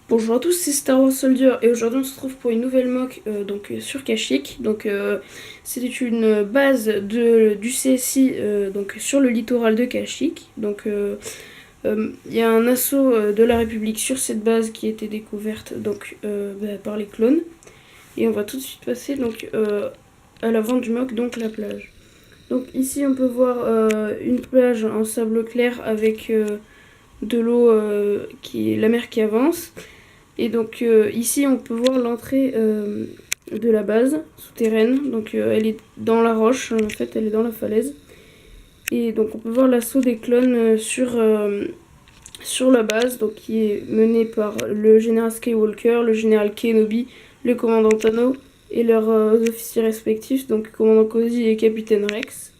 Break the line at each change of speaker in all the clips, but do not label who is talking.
Bonjour à tous, c'est Star Wars Soldier et aujourd'hui on se retrouve pour une nouvelle mock sur Kashyyyk. C'était une base du CSI donc sur le littoral de Kashyyyk. Il y a un assaut de la République sur cette base qui a été découverte par les clones. Et on va tout de suite passer à l'avant du mock, donc la plage. Donc ici on peut voir une plage en sable clair avec de l'eau qui est la mer qui avance. Et ici on peut voir l'entrée de la base souterraine. Elle est dans la roche, en fait elle est dans la falaise. Et donc on peut voir l'assaut des clones sur la base, donc qui est mené par le général Skywalker, le général Kenobi, le commandant Tano et leurs officiers respectifs, donc commandant Cody et capitaine Rex.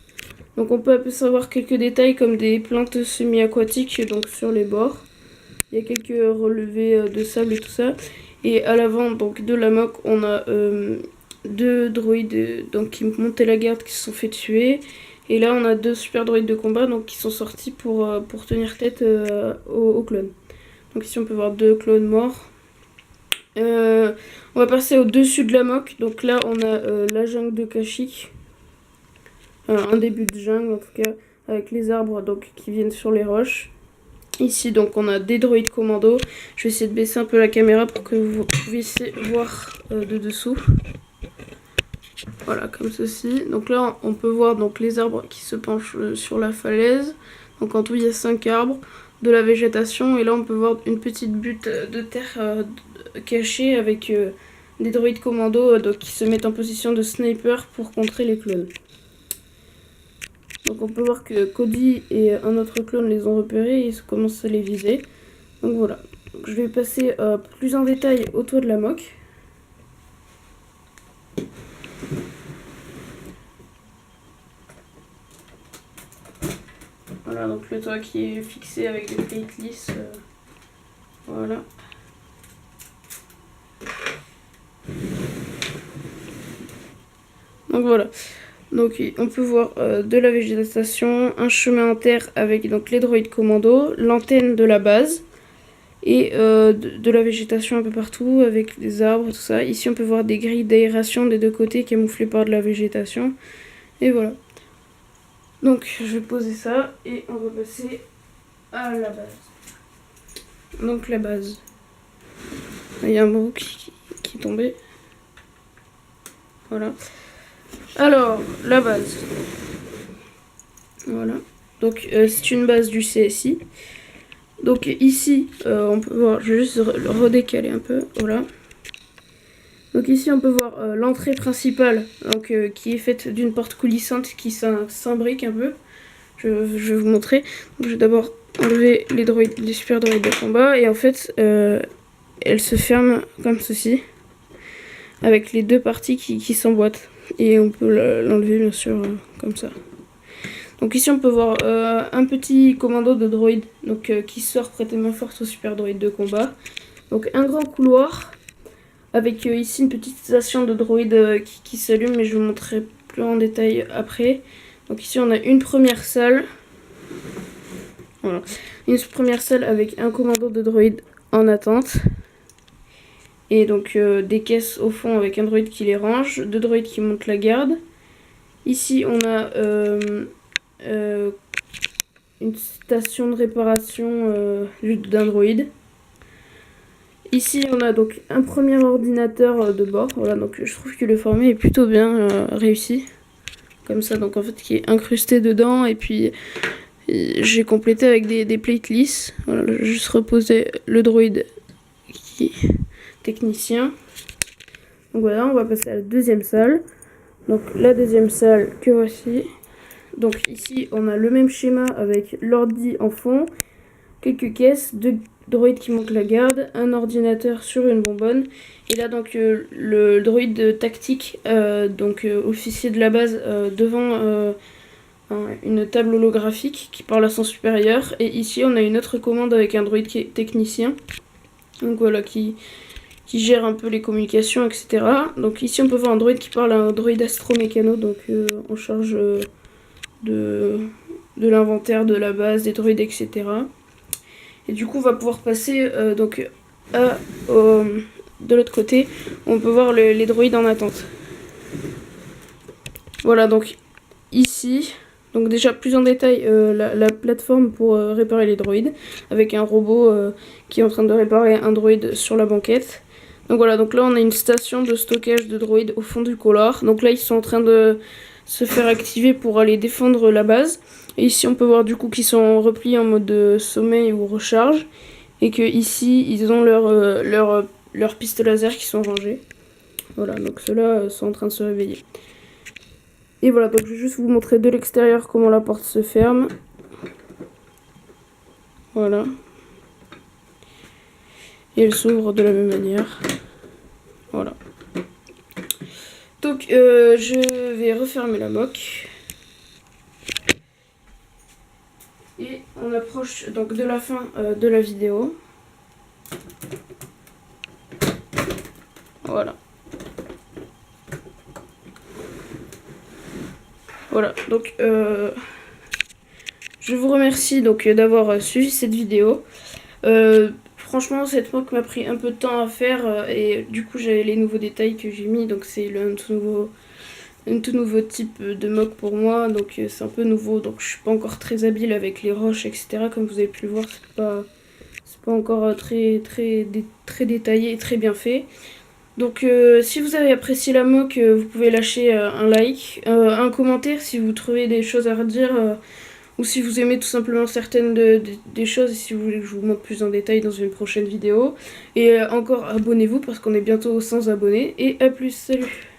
Donc on peut apercevoir quelques détails comme des plantes semi-aquatiques donc sur les bords. Il y a quelques relevés de sable et tout ça. Et à l'avant donc de la mock, on a deux droïdes qui montaient la garde qui se sont fait tuer. Et là, on a deux super droïdes de combat qui sont sortis pour tenir tête aux clones. Donc ici, on peut voir deux clones morts. On va passer au-dessus de la mock. Donc là, on a la jungle de Kashyyyk. Un début de jungle en tout cas, avec les arbres qui viennent sur les roches. Ici, donc, on a des droïdes commando. Je vais essayer de baisser un peu la caméra pour que vous puissiez voir de dessous. Voilà, comme ceci. Donc là, on peut voir les arbres qui se penchent sur la falaise. Donc en tout, il y a 5 arbres, de la végétation. Et là, on peut voir une petite butte de terre cachée avec des droïdes commando qui se mettent en position de sniper pour contrer les clones. Donc on peut voir que Cody et un autre clone les ont repérés et ils commencent à les viser. Donc voilà. Donc, je vais passer plus en détail au toit de la mock. Voilà, donc le toit qui est fixé avec des plates lisses. Voilà. Donc voilà. Donc on peut voir de la végétation, un chemin en terre avec les droïdes commando, l'antenne de la base et de la végétation un peu partout avec des arbres, tout ça. Ici on peut voir des grilles d'aération des deux côtés camouflées par de la végétation. Et voilà. Donc je vais poser ça et on va passer à la base. Donc la base. Il y a un mot qui est tombé. Voilà. Alors, la base. Voilà. Donc, c'est une base du CSI. Donc, ici, on peut voir, je vais juste le redécaler un peu. Voilà. Donc, ici, on peut voir l'entrée principale, qui est faite d'une porte coulissante qui s'imbrique un peu. Je vais vous montrer. Donc, je vais d'abord enlever les super droïdes de combat. Et en fait, elle se ferme comme ceci. Avec les deux parties qui s'emboîtent. Et on peut l'enlever bien sûr comme ça. Donc ici on peut voir un petit commando de droïde qui sort prêter main forte au super droïde de combat. Donc un grand couloir avec ici une petite station de droïde qui s'allume, mais je vous montrerai plus en détail après. Donc ici on a une première salle. Voilà. Une première salle avec un commando de droïde en attente. Et donc des caisses au fond avec un droïde qui les range, deux droïdes qui montent la garde. Ici on a une station de réparation d'un droïde. Ici on a donc un premier ordinateur de bord. Voilà, donc je trouve que le format est plutôt bien réussi. Comme ça, donc en fait qui est incrusté dedans. Et puis j'ai complété avec des plates lisses. Voilà, je vais juste reposer le droïde qui technicien. Donc voilà, on va passer à la deuxième salle. Donc la deuxième salle que voici. Donc ici on a le même schéma avec l'ordi en fond, quelques caisses, deux droïdes qui montent la garde, un ordinateur sur une bonbonne. Et là le droïde tactique, officier de la base devant une table holographique qui parle à son supérieur. Et ici on a une autre commande avec un droïde qui est technicien. Donc voilà, qui gère un peu les communications, etc. Donc ici on peut voir un droïde qui parle à un droïde astromécano, en charge de l'inventaire de la base, des droïdes, etc. Et du coup on va pouvoir passer de l'autre côté, on peut voir les droïdes en attente. Voilà, donc ici, donc déjà plus en détail la plateforme pour réparer les droïdes, avec un robot qui est en train de réparer un droïde sur la banquette. Donc voilà, donc là on a une station de stockage de droïdes au fond du couloir. Donc là ils sont en train de se faire activer pour aller défendre la base. Et ici on peut voir du coup qu'ils sont repliés en mode sommeil ou recharge. Et que ici ils ont leurs pistes laser qui sont rangées. Voilà, donc ceux-là sont en train de se réveiller. Et voilà, donc je vais juste vous montrer de l'extérieur comment la porte se ferme. Voilà. Et elle s'ouvre de la même manière. Voilà. Donc je vais refermer la moque. Et on approche donc de la fin de la vidéo. Voilà. Voilà, donc je vous remercie donc d'avoir suivi cette vidéo. Franchement, cette moque m'a pris un peu de temps à faire et du coup j'avais les nouveaux détails que j'ai mis, donc c'est un tout nouveau type de moque pour moi, donc c'est un peu nouveau, donc je suis pas encore très habile avec les roches, etc. Comme vous avez pu le voir, c'est pas encore très détaillé et très bien fait. Donc si vous avez apprécié la moque, vous pouvez lâcher un like, un commentaire si vous trouvez des choses à redire, ou si vous aimez tout simplement certaines des choses, et si vous voulez que je vous montre plus en détail dans une prochaine vidéo. Et encore abonnez-vous parce qu'on est bientôt aux 100 abonnés, et à plus, salut!